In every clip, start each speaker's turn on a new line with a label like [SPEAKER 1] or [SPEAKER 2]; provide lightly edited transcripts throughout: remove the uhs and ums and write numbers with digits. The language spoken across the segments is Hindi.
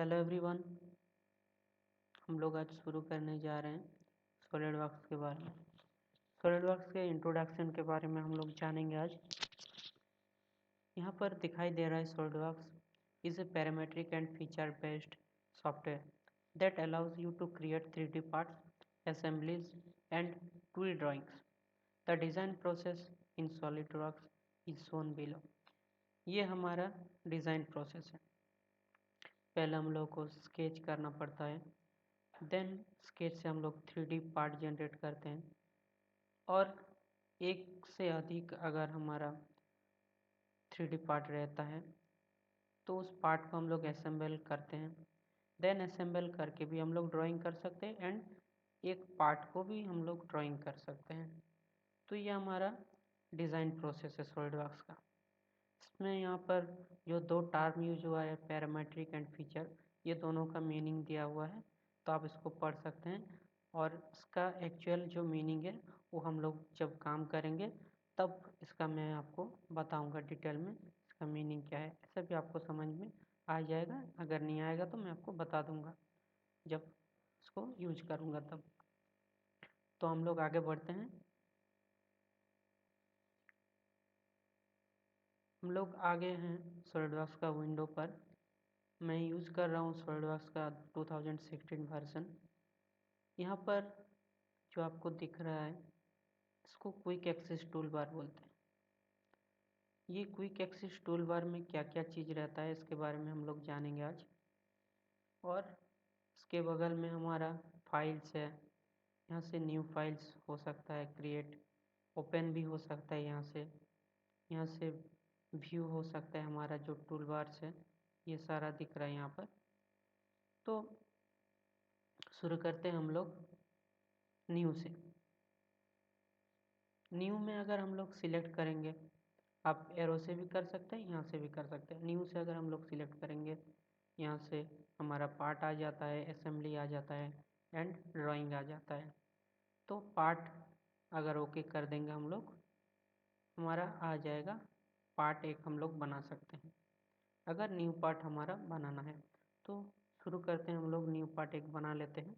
[SPEAKER 1] Hello everyone. हम लोग आज शुरू करने जा रहे हैं सॉलिड वर्क्स के बारे में। सॉलिड वर्क्स के इंट्रोडक्शन के बारे में हम लोग जानेंगे आज। यहाँ पर दिखाई दे रहा है SolidWorks is a parametric and feature based software that allows you to create 3D parts, assemblies and 2D drawings. The design process in SolidWorks is shown below. ये हमारा डिज़ाइन प्रोसेस है। पहले हम लोग को स्केच करना पड़ता है, देन स्केच से हम लोग 3D पार्ट जनरेट करते हैं और एक से अधिक अगर हमारा 3D पार्ट रहता है तो उस पार्ट को हम लोग असेंबल करते हैं। देन असेंबल करके भी हम लोग ड्राइंग कर सकते हैं एंड एक पार्ट को भी हम लोग ड्राइंग कर सकते हैं। तो ये हमारा डिज़ाइन प्रोसेस है सॉलिडवर्क्स का। इसमें यहाँ पर जो दो टर्म यूज हुआ है पैरामेट्रिक एंड फीचर, ये दोनों का मीनिंग दिया हुआ है, तो आप इसको पढ़ सकते हैं और इसका एक्चुअल जो मीनिंग है वो हम लोग जब काम करेंगे तब इसका मैं आपको बताऊंगा डिटेल में इसका मीनिंग क्या है। ऐसा भी आपको समझ में आ जाएगा, अगर नहीं आएगा तो मैं आपको बता दूंगा जब इसको यूज करूंगा तब। तो हम लोग आगे बढ़ते हैं। हम लोग आगे हैं सॉलिडवर्क्स का विंडो पर। मैं यूज़ कर रहा हूँ सॉलिडवर्क्स का 2016 वर्जन। यहाँ पर जो आपको दिख रहा है इसको क्विक एक्सेस टूल बार बोलते हैं। ये क्विक एक्सेस टूल बार में क्या क्या चीज़ रहता है इसके बारे में हम लोग जानेंगे आज। और इसके बगल में हमारा फाइल्स है, यहाँ से न्यू फाइल्स हो सकता है क्रिएट, ओपन भी हो सकता है यहाँ से व्यू हो सकता है। हमारा जो टूल बार्स है ये सारा दिख रहा है यहाँ पर। तो शुरू करते हैं हम लोग न्यू से। न्यू में अगर हम लोग सिलेक्ट करेंगे, आप एरो से भी कर सकते हैं, यहाँ से भी कर सकते हैं। न्यू से अगर हम लोग सिलेक्ट करेंगे, यहाँ से हमारा पार्ट आ जाता है, असेंबली आ जाता है एंड ड्राइंग आ जाता है। तो पार्ट अगर ओके कर देंगे हम लोग, हमारा आ जाएगा पार्ट एक हम लोग बना सकते हैं अगर न्यू पार्ट हमारा बनाना है। तो शुरू करते हैं, हम लोग न्यू पार्ट एक बना लेते हैं।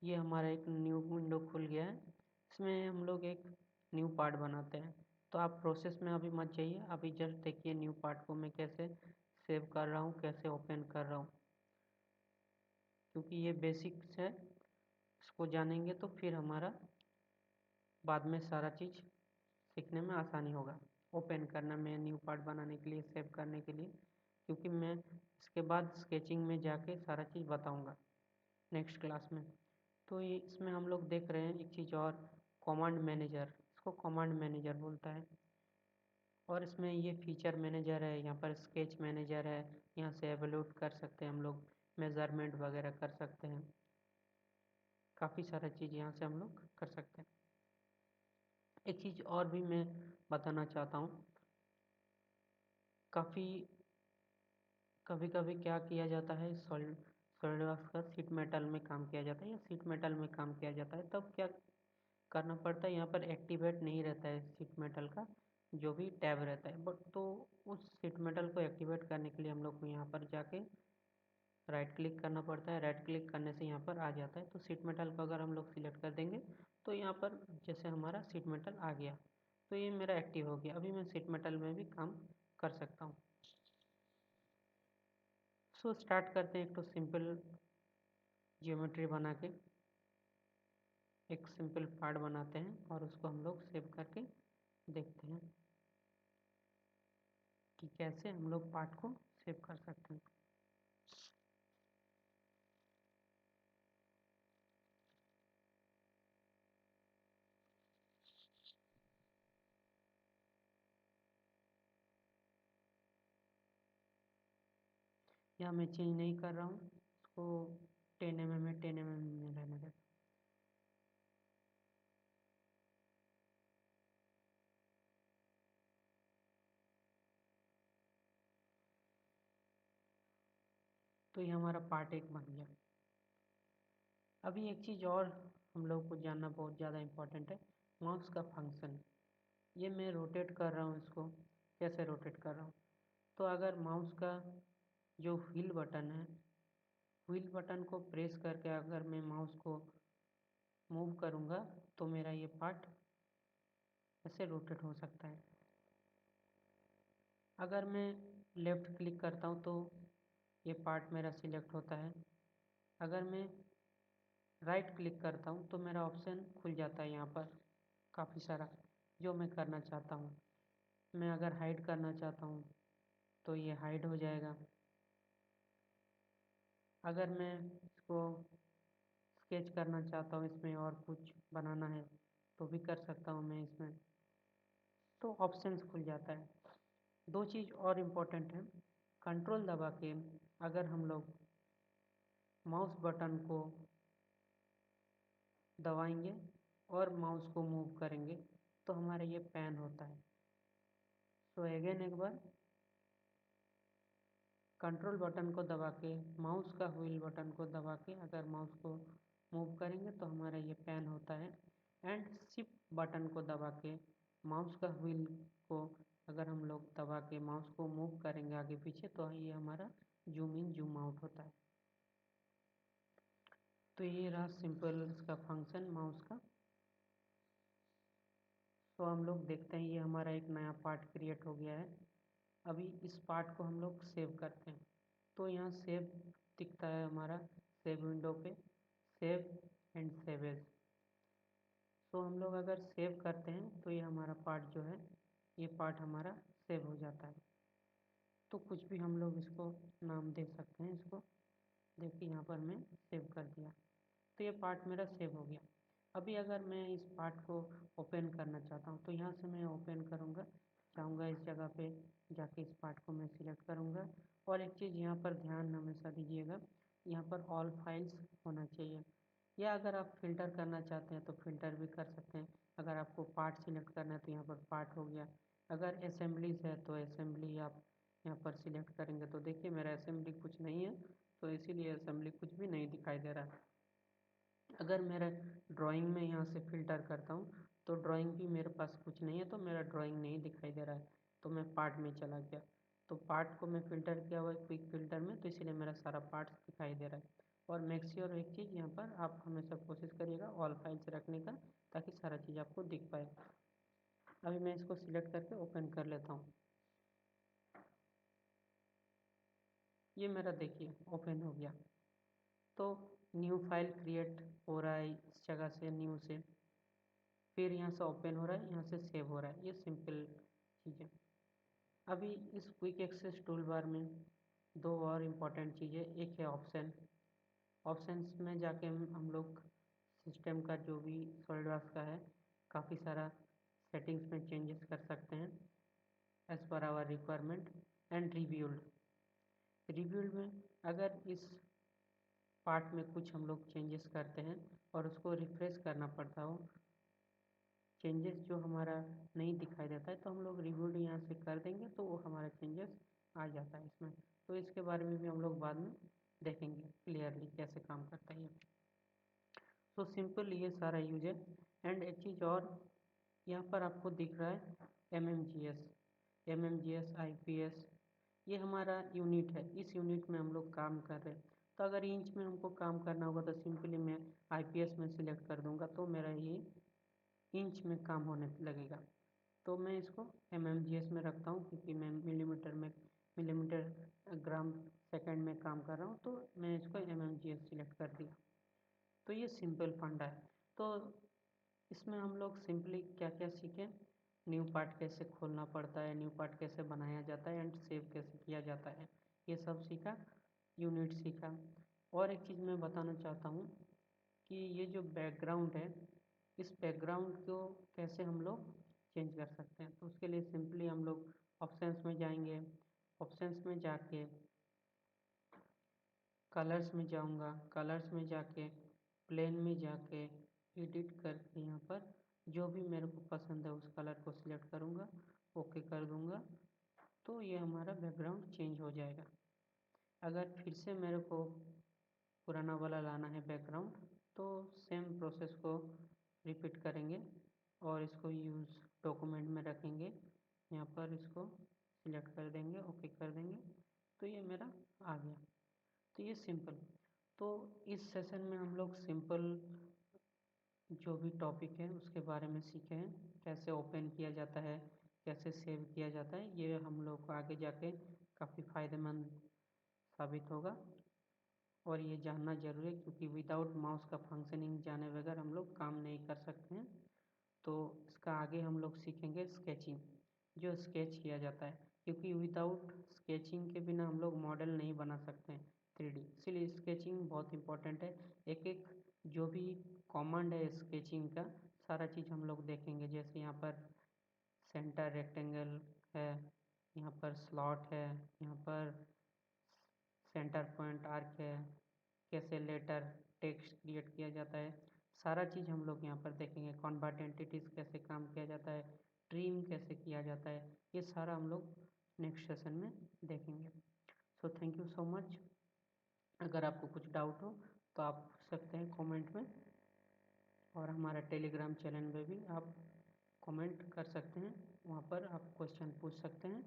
[SPEAKER 1] ये हमारा एक न्यू विंडो खुल गया है, इसमें हम लोग एक न्यू पार्ट बनाते हैं। तो आप प्रोसेस में अभी मत जाइए, अभी जस्ट देखिए न्यू पार्ट को मैं कैसे सेव कर रहा हूँ, कैसे ओपन कर रहा हूँ, क्योंकि ये बेसिक्स है। इसको जानेंगे तो फिर हमारा बाद में सारा चीज़ सीखने में आसानी होगा, ओपन करना में, न्यू पार्ट बनाने के लिए, सेव करने के लिए। क्योंकि मैं इसके बाद स्केचिंग में जाके सारा चीज़ बताऊँगा नेक्स्ट क्लास में। तो ये इसमें हम लोग देख रहे हैं एक चीज़ और, कमांड मैनेजर, इसको कमांड मैनेजर बोलता है। और इसमें ये फीचर मैनेजर है, यहाँ पर स्केच मैनेजर है, यहाँ से एवोल्यूट कर सकते हैं हम लोग, मेजरमेंट वगैरह कर सकते हैं, काफ़ी सारा चीज़ यहाँ से हम लोग कर सकते हैं। एक चीज़ और भी मैं बताना चाहता हूँ, काफ़ी कभी कभी क्या किया जाता है, सॉलिडवर्क्स का शीट मेटल में काम किया जाता है या शीट मेटल में काम किया जाता है, तब क्या करना पड़ता है, यहाँ पर एक्टिवेट नहीं रहता है शीट मेटल का जो भी टैब रहता है। बट तो उस शीट मेटल को एक्टिवेट करने के लिए हम लोग को यहाँ पर जाके राइट क्लिक करना पड़ता है। राइट क्लिक करने से यहाँ पर आ जाता है। तो शीट मेटल को अगर हम लोग सिलेक्ट कर देंगे तो यहाँ पर जैसे हमारा शीट मेटल आ गया, तो ये मेरा एक्टिव हो गया। अभी मैं शीट मेटल में भी काम कर सकता हूँ। सो स्टार्ट करते हैं एक तो सिंपल जियोमेट्री बना के, एक सिंपल पार्ट बनाते हैं और उसको हम लोग सेव करके देखते हैं कि कैसे हम लोग पार्ट को सेव कर सकते हैं। या मैं चेंज नहीं कर रहा हूँ, उसको 10 mm में 10 mm में रहने देता। तो ये हमारा पार्ट एक बन गया। अभी एक चीज़ और हम लोग को जानना बहुत ज़्यादा इम्पोर्टेंट है, माउस का फंक्शन। ये मैं रोटेट कर रहा हूँ इसको, कैसे रोटेट कर रहा हूँ। तो अगर माउस का जो व्हील बटन है, व्हील बटन को प्रेस करके अगर मैं माउस को मूव करूँगा तो मेरा ये पार्ट ऐसे रोटेट हो सकता है। अगर मैं लेफ़्ट क्लिक करता हूँ तो ये पार्ट मेरा सिलेक्ट होता है। अगर मैं राइट क्लिक करता हूँ तो मेरा ऑप्शन खुल जाता है यहाँ पर काफ़ी सारा, जो मैं करना चाहता हूँ। मैं अगर हाइड करना चाहता हूँ तो ये हाइड हो जाएगा। अगर मैं इसको स्केच करना चाहता हूँ, इसमें और कुछ बनाना है तो भी कर सकता हूँ मैं इसमें, तो ऑप्शंस खुल जाता है। दो चीज़ और इम्पोर्टेंट है, कंट्रोल दबा के अगर हम लोग माउस बटन को दबाएंगे और माउस को मूव करेंगे तो हमारा ये पैन होता है। तो अगेन एक बार कंट्रोल बटन को दबा के, माउस का व्हील बटन को दबा के अगर माउस को मूव करेंगे तो हमारा ये पैन होता है। एंड शिफ्ट बटन को दबा के माउस का व्हील को अगर हम लोग दबा के माउस को मूव करेंगे आगे पीछे तो ये हमारा जूम इन जूम आउट होता है। तो ये रहा सिंपल इसका फंक्शन माउस का। तो हम लोग देखते हैं ये हमारा एक नया पार्ट क्रिएट हो गया है। अभी इस पार्ट को हम लोग सेव करते हैं। तो यहाँ सेव दिखता है हमारा, सेव विंडो पे सेव एंड सेव एज। तो हम लोग अगर सेव करते हैं तो ये हमारा पार्ट जो है, ये पार्ट हमारा सेव हो जाता है। तो कुछ भी हम लोग इसको नाम दे सकते हैं। इसको देखिए यहाँ पर मैं सेव कर दिया, तो ये पार्ट मेरा सेव हो गया। अभी अगर मैं इस पार्ट को ओपन करना चाहता हूँ तो यहाँ से मैं ओपन करूँगा, चाहूँगा इस जगह पे जाके इस पार्ट को मैं सिलेक्ट करूँगा। और एक चीज़ यहाँ पर ध्यान हमेशा दीजिएगा, यहाँ पर ऑल फाइल्स होना चाहिए, या अगर आप फ़िल्टर करना चाहते हैं तो फ़िल्टर भी कर सकते हैं। अगर आपको पार्ट सिलेक्ट करना है तो यहाँ पर पार्ट हो गया। अगर असेंबलीज है तो असेंबली आप यहाँ पर सिलेक्ट करेंगे। तो देखिए मेरा असेंबली कुछ नहीं है, तो इसीलिए असेंबली कुछ भी नहीं दिखाई दे रहा है। अगर मेरा ड्राइंग में यहाँ से फ़िल्टर करता हूँ तो ड्राइंग भी मेरे पास कुछ नहीं है, तो मेरा ड्राइंग नहीं दिखाई दे रहा है। तो मैं पार्ट में चला गया, तो पार्ट को मैं फ़िल्टर किया हुआ है क्विक फ़िल्टर में, तो इसलिए मेरा सारा पार्ट्स दिखाई दे रहा है। और मेक श्योर एक चीज़ यहाँ पर आप हमेशा कोशिश करिएगा ऑल फाइल्स रखने का, ताकि सारा चीज़ आपको दिख पाए। अभी मैं इसको सिलेक्ट करके ओपन कर लेता हूँ। ये मेरा देखिए ओपन हो गया। तो न्यू फाइल क्रिएट हो रहा है इस जगह से, न्यू से, फिर यहाँ से ओपन हो रहा है, यहाँ से सेव हो रहा है। ये सिंपल चीज़ है। अभी इस क्विक एक्सेस टूल बार में दो और इम्पॉर्टेंट चीज़ें, एक है ऑप्शन। ऑप्शंस में जाके हम लोग सिस्टम का जो भी सॉलिडवर्क्स का है काफ़ी सारा सेटिंग्स में चेंजेस कर सकते हैं as per hour requirement. And रिव्यूल्ड में अगर इस पार्ट में कुछ हम लोग चेंजेस करते हैं और उसको रिफ्रेश करना पड़ता हो, चेंजेस जो हमारा नहीं दिखाई देता है, तो हम लोग रिव्यूड यहाँ से कर देंगे तो वो हमारा चेंजेस आ जाता है इसमें। तो इसके बारे में भी हम लोग बाद में देखेंगे क्लियरली कैसे काम करता है ये। तो सिंपल ये सारा यूज है। एंड एक चीज़ और यहाँ पर आपको दिख रहा है MMGS IPS, ये हमारा यूनिट है। इस यूनिट में हम लोग काम कर रहे हैं। तो अगर इंच में हमको काम करना होगा तो सिंपली मैं IPS में सिलेक्ट कर दूंगा तो मेरा ये इंच में काम होने लगेगा। तो मैं इसको MMGS में रखता हूँ क्योंकि मैं मिलीमीटर ग्राम सेकंड में काम कर रहा हूँ, तो मैं इसको MMGS सिलेक्ट कर दिया। तो ये सिंपल फंडा है। तो इसमें हम लोग सिंपली क्या क्या सीखें, न्यू पार्ट कैसे खोलना पड़ता है, न्यू पार्ट कैसे बनाया जाता है, एंड सेव कैसे किया जाता है, ये सब सीखा, यूनिट सीखा। और एक चीज़ मैं बताना चाहता हूँ कि ये जो बैकग्राउंड है, इस बैकग्राउंड को कैसे हम लोग चेंज कर सकते हैं। तो उसके लिए सिंपली हम लोग ऑप्शंस में जाएंगे, ऑप्शंस में जाके कलर्स में जाऊंगा, कलर्स में जाके प्लेन में जाके एडिट करके यहाँ पर जो भी मेरे को पसंद है उस कलर को सिलेक्ट करूँगा, ओके कर दूँगा, तो ये हमारा बैकग्राउंड चेंज हो जाएगा। अगर फिर से मेरे को पुराना वाला लाना है बैकग्राउंड, तो सेम प्रोसेस को रिपीट करेंगे और इसको यूज़ डॉक्यूमेंट में रखेंगे, यहाँ पर इसको सिलेक्ट कर देंगे, ओके कर देंगे, तो ये मेरा आ गया। तो ये सिंपल। तो इस सेशन में हम लोग सिंपल जो भी टॉपिक है उसके बारे में सीखे हैं, कैसे ओपन किया जाता है, कैसे सेव किया जाता है। ये हम लोग को आगे जाके काफ़ी फ़ायदेमंद साबित होगा और ये जानना जरूरी है, क्योंकि विदाउट माउस का फंक्शनिंग जाने बगैर हम लोग काम नहीं कर सकते हैं। तो इसका आगे हम लोग सीखेंगे स्केचिंग, जो स्केच किया जाता है, क्योंकि विदाउट स्केचिंग के बिना हम लोग मॉडल नहीं बना सकते हैं 3D, इसलिए स्केचिंग बहुत इम्पोर्टेंट है। एक एक जो भी कमांड है स्केचिंग का सारा चीज़ हम लोग देखेंगे। जैसे यहाँ पर सेंटर रेक्टेंगल है, यहाँ पर स्लॉट है, यहाँ पर सेंटर पॉइंट आर्क है, कैसे लेटर टेक्स्ट क्रिएट किया जाता है, सारा चीज़ हम लोग यहाँ पर देखेंगे। कॉन्वर्ट एंटिटीज कैसे काम किया जाता है, ट्रिम कैसे किया जाता है, ये सारा हम लोग नेक्स्ट सेशन में देखेंगे। So thank you so much. अगर आपको कुछ डाउट हो तो आप पूछ सकते हैं कमेंट में, और हमारा टेलीग्राम चैनल में भी आप कमेंट कर सकते हैं, वहाँ पर आप क्वेश्चन पूछ सकते हैं।